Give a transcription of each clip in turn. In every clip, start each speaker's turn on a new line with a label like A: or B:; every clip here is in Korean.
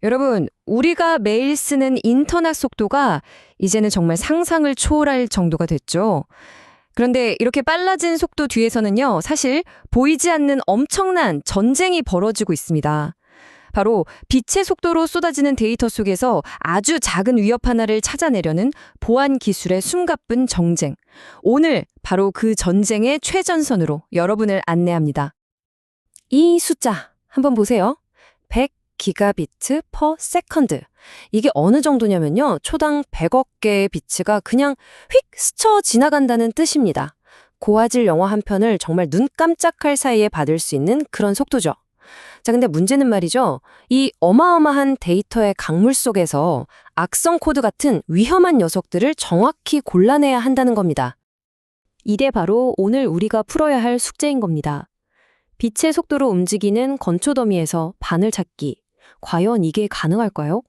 A: 여러분, 우리가 매일 쓰는 인터넷 속도가 이제는 정말 상상을 초월할 정도가 됐죠. 그런데 이렇게 빨라진 속도 뒤에서는요, 사실 보이지 않는 엄청난 전쟁이 벌어지고 있습니다. 바로 빛의 속도로 쏟아지는 데이터 속에서 아주 작은 위협 하나를 찾아내려는 보안 기술의 숨가쁜 정쟁. 오늘 바로 그 전쟁의 최전선으로 여러분을 안내합니다. 이 숫자 한번 보세요. 100기가비트 per 세컨드. 이게 어느 정도냐면요. 초당 100억 개의 비트가 그냥 휙 스쳐 지나간다는 뜻입니다. 고화질 영화 한 편을 정말 눈 깜짝할 사이에 받을 수 있는 그런 속도죠. 자, 근데 문제는 말이죠. 이 어마어마한 데이터의 강물 속에서 악성 코드 같은 위험한 녀석들을 정확히 골라내야 한다는 겁니다. 이게 바로 오늘 우리가 풀어야 할 숙제인 겁니다. 빛의 속도로 움직이는 건초더미에서 반을 찾기. 과연 이게 가능할까요?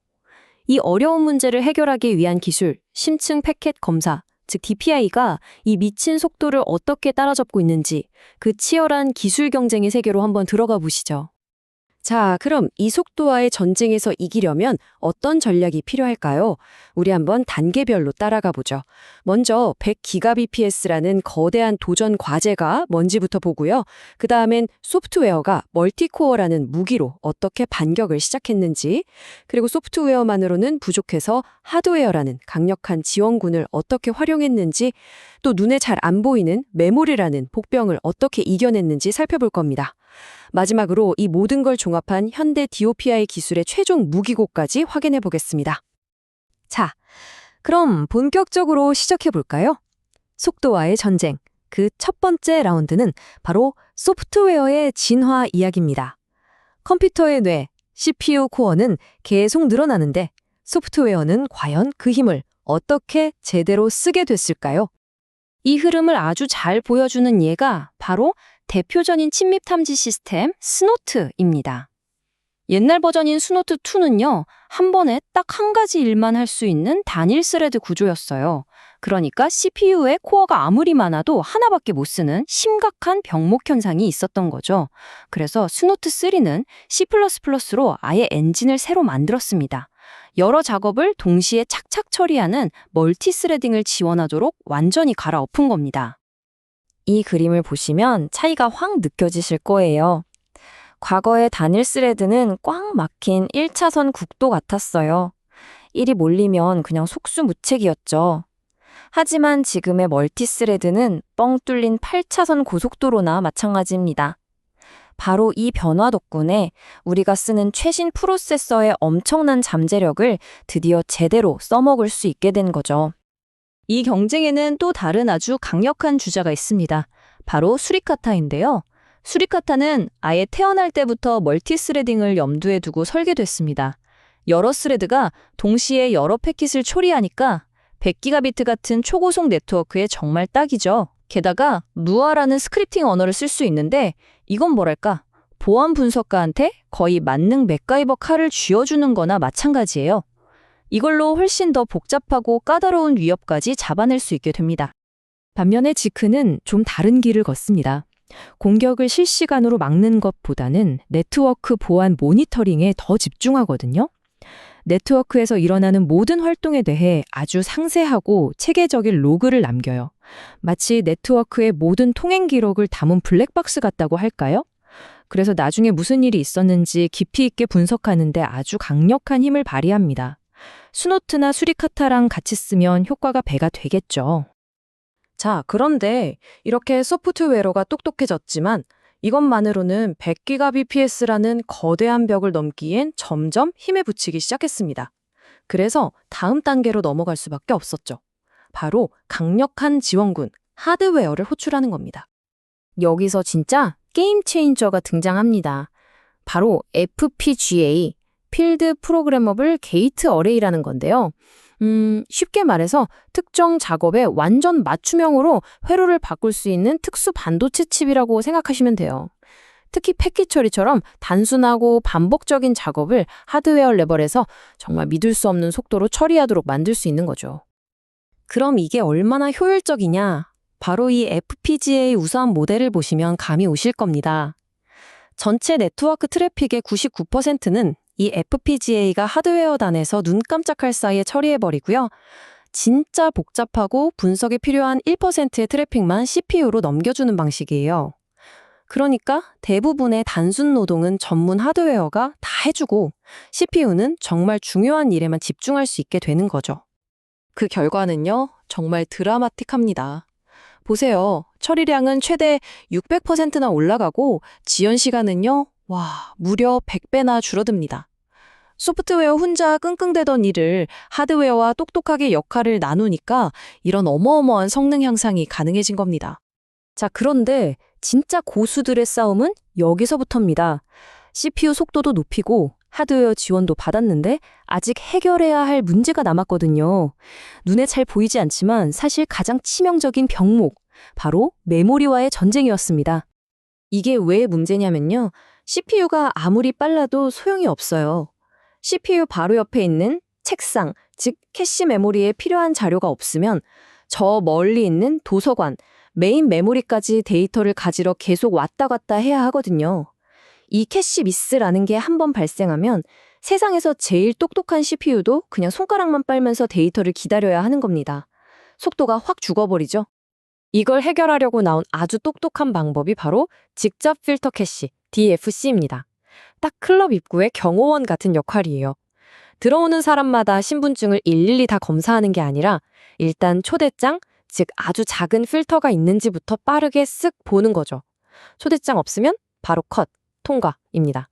A: 이 어려운 문제를 해결하기 위한 기술, 심층 패켓 검사, 즉 DPI가 이 미친 속도를 어떻게 따라잡고 있는지 그 치열한 기술 경쟁의 세계로 한번 들어가 보시죠. 자, 그럼 이 속도와의 전쟁에서 이기려면 어떤 전략이 필요할까요? 우리 한번 단계별로 따라가 보죠. 먼저 100GBps라는 거대한 도전 과제가 뭔지부터 보고요. 그 다음엔 소프트웨어가 멀티코어라는 무기로 어떻게 반격을 시작했는지, 그리고 소프트웨어만으로는 부족해서 하드웨어라는 강력한 지원군을 어떻게 활용했는지, 또 눈에 잘 안 보이는 메모리라는 복병을 어떻게 이겨냈는지 살펴볼 겁니다. 마지막으로 이 모든 걸 종합한 현대 DOPI 기술의 최종 무기고까지 확인해 보겠습니다. 자, 그럼 본격적으로 시작해 볼까요? 속도와의 전쟁, 그 첫 번째 라운드는 바로 소프트웨어의 진화 이야기입니다. 컴퓨터의 뇌, CPU 코어는 계속 늘어나는데 소프트웨어는 과연 그 힘을 어떻게 제대로 쓰게 됐을까요? 이 흐름을 아주 잘 보여주는 예가 바로 대표적인 침입 탐지 시스템 스노트입니다. 옛날 버전인 스노트2는요, 한 번에 딱 한 가지 일만 할 수 있는 단일 스레드 구조였어요. 그러니까 CPU에 코어가 아무리 많아도 하나밖에 못 쓰는 심각한 병목 현상이 있었던 거죠. 그래서 스노트3는 C++로 아예 엔진을 새로 만들었습니다. 여러 작업을 동시에 착착 처리하는 멀티스레딩을 지원하도록 완전히 갈아엎은 겁니다. 이 그림을 보시면 차이가 확 느껴지실 거예요. 과거의 단일 스레드는 꽉 막힌 1차선 국도 같았어요. 일이 몰리면 그냥 속수무책이었죠. 하지만 지금의 멀티스레드는 뻥 뚫린 8차선 고속도로나 마찬가지입니다. 바로 이 변화 덕분에 우리가 쓰는 최신 프로세서의 엄청난 잠재력을 드디어 제대로 써먹을 수 있게 된 거죠. 이 경쟁에는 또 다른 아주 강력한 주자가 있습니다. 바로 수리카타인데요. 수리카타는 아예 태어날 때부터 멀티스레딩을 염두에 두고 설계됐습니다. 여러 스레드가 동시에 여러 패킷을 처리하니까 100기가비트 같은 초고속 네트워크에 정말 딱이죠. 게다가 루아라는 스크립팅 언어를 쓸 수 있는데 이건 뭐랄까, 보안 분석가한테 거의 만능 맥가이버 칼을 쥐어주는 거나 마찬가지예요. 이걸로 훨씬 더 복잡하고 까다로운 위협까지 잡아낼 수 있게 됩니다. 반면에 지크는 좀 다른 길을 걷습니다. 공격을 실시간으로 막는 것보다는 네트워크 보안 모니터링에 더 집중하거든요. 네트워크에서 일어나는 모든 활동에 대해 아주 상세하고 체계적인 로그를 남겨요. 마치 네트워크의 모든 통행 기록을 담은 블랙박스 같다고 할까요? 그래서 나중에 무슨 일이 있었는지 깊이 있게 분석하는데 아주 강력한 힘을 발휘합니다. 스노트나 수리카타랑 같이 쓰면 효과가 배가 되겠죠. 자, 그런데 이렇게 소프트웨어가 똑똑해졌지만 이것만으로는 100GBps라는 거대한 벽을 넘기엔 점점 힘에 부치기 시작했습니다. 그래서 다음 단계로 넘어갈 수밖에 없었죠. 바로 강력한 지원군, 하드웨어를 호출하는 겁니다. 여기서 진짜 게임 체인저가 등장합니다. 바로 FPGA, 필드 프로그래머블 게이트 어레이라는 건데요. 쉽게 말해서 특정 작업에 완전 맞춤형으로 회로를 바꿀 수 있는 특수 반도체 칩이라고 생각하시면 돼요. 특히 패킷 처리처럼 단순하고 반복적인 작업을 하드웨어 레벨에서 정말 믿을 수 없는 속도로 처리하도록 만들 수 있는 거죠. 그럼 이게 얼마나 효율적이냐? 바로 이 FPGA 우수한 모델을 보시면 감이 오실 겁니다. 전체 네트워크 트래픽의 99%는 이 FPGA가 하드웨어단에서 눈 깜짝할 사이에 처리해버리고요. 진짜 복잡하고 분석에 필요한 1%의 트래픽만 CPU로 넘겨주는 방식이에요. 그러니까 대부분의 단순 노동은 전문 하드웨어가 다 해주고 CPU는 정말 중요한 일에만 집중할 수 있게 되는 거죠. 그 결과는요, 정말 드라마틱합니다. 보세요. 처리량은 최대 600%나 올라가고 지연 시간은요, 무려 100배나 줄어듭니다. 소프트웨어 혼자 끙끙대던 일을 하드웨어와 똑똑하게 역할을 나누니까 이런 어마어마한 성능 향상이 가능해진 겁니다. 자, 그런데 진짜 고수들의 싸움은 여기서부터입니다. CPU 속도도 높이고 하드웨어 지원도 받았는데 아직 해결해야 할 문제가 남았거든요. 눈에 잘 보이지 않지만 사실 가장 치명적인 병목, 바로 메모리와의 전쟁이었습니다. 이게 왜 문제냐면요. CPU가 아무리 빨라도 소용이 없어요. CPU 바로 옆에 있는 책상, 즉 캐시 메모리에 필요한 자료가 없으면 저 멀리 있는 도서관, 메인 메모리까지 데이터를 가지러 계속 왔다 갔다 해야 하거든요. 이 캐시 미스라는 게 한 번 발생하면 세상에서 제일 똑똑한 CPU도 그냥 손가락만 빨면서 데이터를 기다려야 하는 겁니다. 속도가 확 죽어버리죠. 이걸 해결하려고 나온 아주 똑똑한 방법이 바로 직접 필터 캐시, DFC입니다. 딱 클럽 입구의 경호원 같은 역할이에요. 들어오는 사람마다 신분증을 일일이 다 검사하는 게 아니라 일단 초대장, 즉 아주 작은 필터가 있는지부터 빠르게 쓱 보는 거죠. 초대장 없으면 바로 컷, 통과입니다.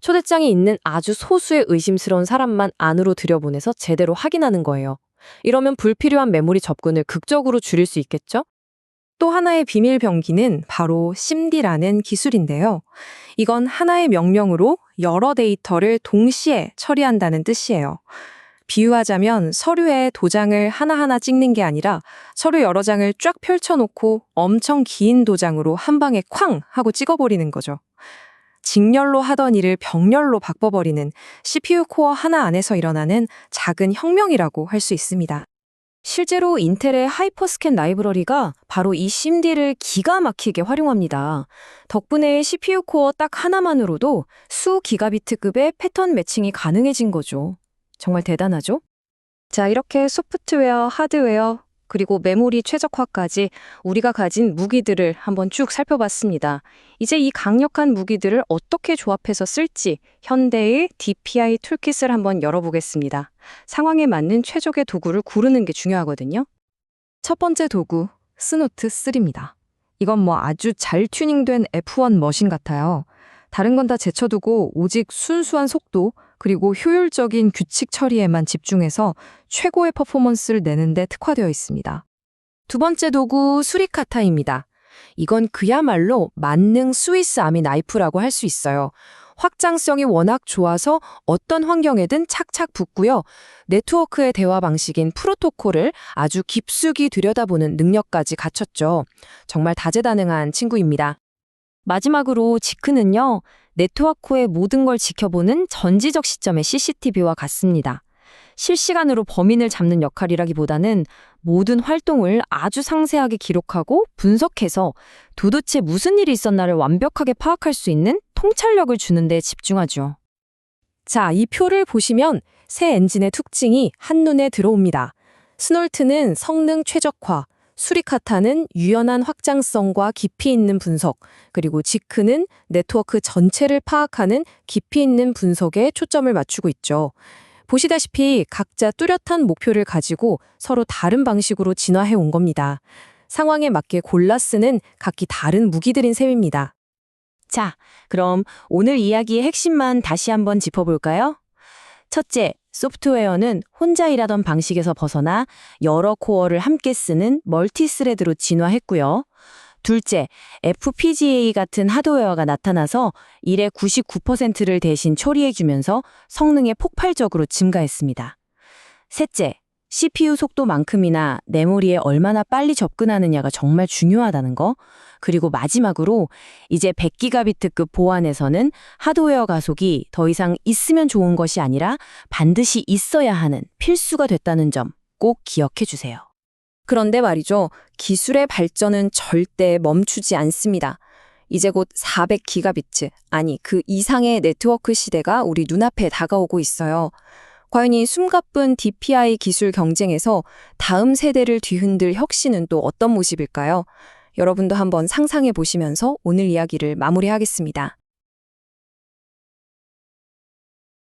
A: 초대장이 있는 아주 소수의 의심스러운 사람만 안으로 들여보내서 제대로 확인하는 거예요. 이러면 불필요한 메모리 접근을 극적으로 줄일 수 있겠죠? 또 하나의 비밀 병기는 바로 심디라는 기술인데요. 이건 하나의 명령으로 여러 데이터를 동시에 처리한다는 뜻이에요. 비유하자면 서류에 도장을 하나하나 찍는 게 아니라 서류 여러 장을 쫙 펼쳐놓고 엄청 긴 도장으로 한 방에 쾅 하고 찍어버리는 거죠. 직렬로 하던 일을 병렬로 바꿔버리는 CPU 코어 하나 안에서 일어나는 작은 혁명이라고 할 수 있습니다. 실제로 인텔의 하이퍼스캔 라이브러리가 바로 이 심디를 기가 막히게 활용합니다. 덕분에 CPU 코어 딱 하나만으로도 수 기가비트급의 패턴 매칭이 가능해진 거죠. 정말 대단하죠? 자, 이렇게 소프트웨어, 하드웨어, 그리고 메모리 최적화까지 우리가 가진 무기들을 한번 쭉 살펴봤습니다. 이제 이 강력한 무기들을 어떻게 조합해서 쓸지 현대의 DPI 툴킷을 한번 열어보겠습니다. 상황에 맞는 최적의 도구를 고르는 게 중요하거든요. 첫 번째 도구, 스노트 3입니다. 이건 아주 잘 튜닝된 F1 머신 같아요. 다른 건 다 제쳐두고 오직 순수한 속도, 그리고 효율적인 규칙 처리에만 집중해서 최고의 퍼포먼스를 내는 데 특화되어 있습니다. 두 번째 도구, 수리카타입니다. 이건 그야말로 만능 스위스 아미 나이프라고 할 수 있어요. 확장성이 워낙 좋아서 어떤 환경에든 착착 붙고요. 네트워크의 대화 방식인 프로토콜을 아주 깊숙이 들여다보는 능력까지 갖췄죠. 정말 다재다능한 친구입니다. 마지막으로 지크는요, 네트워크의 모든 걸 지켜보는 전지적 시점의 CCTV와 같습니다. 실시간으로 범인을 잡는 역할이라기보다는 모든 활동을 아주 상세하게 기록하고 분석해서 도대체 무슨 일이 있었나를 완벽하게 파악할 수 있는 통찰력을 주는 데 집중하죠. 자, 이 표를 보시면 새 엔진의 특징이 한눈에 들어옵니다. 스놀트는 성능 최적화, 수리카타는 유연한 확장성과 깊이 있는 분석, 그리고 지크는 네트워크 전체를 파악하는 깊이 있는 분석에 초점을 맞추고 있죠. 보시다시피 각자 뚜렷한 목표를 가지고 서로 다른 방식으로 진화해 온 겁니다. 상황에 맞게 골라 쓰는 각기 다른 무기들인 셈입니다. 자, 그럼 오늘 이야기의 핵심만 다시 한번 짚어볼까요? 첫째, 소프트웨어는 혼자 일하던 방식에서 벗어나 여러 코어를 함께 쓰는 멀티스레드로 진화했고요. 둘째, FPGA 같은 하드웨어가 나타나서 일의 99%를 대신 처리해주면서 성능이 폭발적으로 증가했습니다. 셋째, CPU 속도만큼이나 메모리에 얼마나 빨리 접근하느냐가 정말 중요하다는 거. 그리고 마지막으로 이제 100기가비트급 보안에서는 하드웨어 가속이 더 이상 있으면 좋은 것이 아니라 반드시 있어야 하는 필수가 됐다는 점 꼭 기억해 주세요. 그런데 말이죠. 기술의 발전은 절대 멈추지 않습니다. 이제 곧 400기가비트, 아니 그 이상의 네트워크 시대가 우리 눈앞에 다가오고 있어요. 과연 이 숨가쁜 DPI 기술 경쟁에서 다음 세대를 뒤흔들 혁신은 또 어떤 모습일까요? 여러분도 한번 상상해 보시면서 오늘 이야기를 마무리하겠습니다.